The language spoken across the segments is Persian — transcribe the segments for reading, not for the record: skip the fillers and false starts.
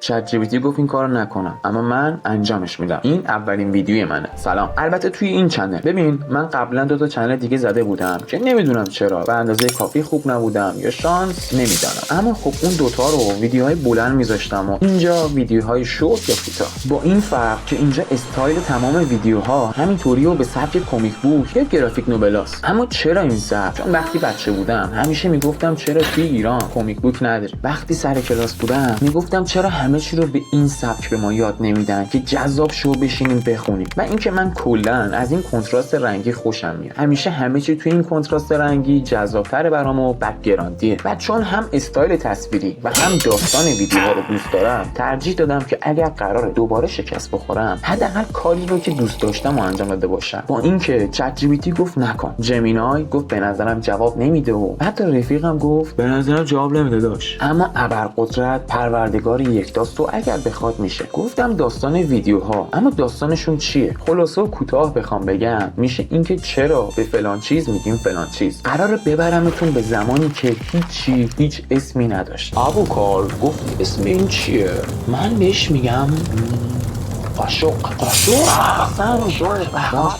چت جی پی تی گفت این کارو نکنم، اما من انجامش میدم. این اولین ویدیوی منه. سلام. البته توی این چنل ببین، من قبلا 2 تا چنل دیگه زده بودم که نمیدونم چرا به اندازه کافی خوب نبودم یا شانس، نمیدونم. اما خب اون دوتا رو ویدیوهای بلند میذاشتم و اینجا ویدیوهای شورت یا کوتاه. با این فرق که اینجا استایل تمام ویدیوها همینطوری و به سبک کمیک بوک یا گرافیک نوبلاست. اما چرا این سبک؟ چون وقتی بچه بودم همیشه میگفتم چرا توی ایران کمیک بوک نداری. وقتی سر کلاس بودم میگفتم چرا همه چی رو به این سبک به ما یاد نمیدن که جذاب شو بشینیم بخونیم. و اینکه من کلا از این کنتراست رنگی خوشم میاد. همیشه همه چی توی این کنتراست رنگی جذاب‌تره برام و بک‌گراندیه. و چون هم استایل تصویری و هم داستان ویدیوها رو دوست دارم، ترجیح دادم که اگر قراره دوباره شکست بخورم، حداقل کاری رو که دوست داشتم و انجام داده باشم. با اینکه چت جی پی تی گفت نکن، جمینای گفت به نظرم جواب نمیده و حتی رفیقم گفت به نظرم جواب نمیده داش. اما ابرقدرت پروردگار یکتاست و اگر بخواد میشه. گفتم داستان ویدیوها، اما داستانشون چیه؟ خلاصه و کوتاه بخوام بگم میشه اینکه چرا به فلان چیز میگیم فلان چیز. قراره ببرمتون به زمانی که هیچ اسمی نداشت. ابوکار گفت اسم این چیه؟ من بهش میگم قاشق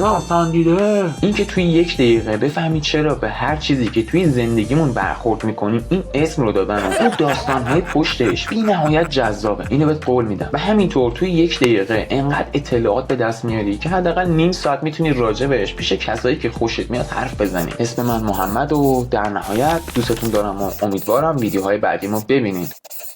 اصلا دیده. این که توی 1 دقیقه بفهمی چرا به هر چیزی که توی زندگیمون برخورد میکنیم این اسم رو دادن و اون داستانهای پشتش بی نهایت جذابه. اینو بهت قول میدم. و همینطور توی 1 دقیقه انقدر اطلاعات به دست میاری که حداقل نیم ساعت میتونی راجبش پیش کسایی که خوشت میاد حرف بزنی. اسم من محمد و در نهایت دوستتون دارم و امیدوارم ویدیوهای بعدیمو ببینید.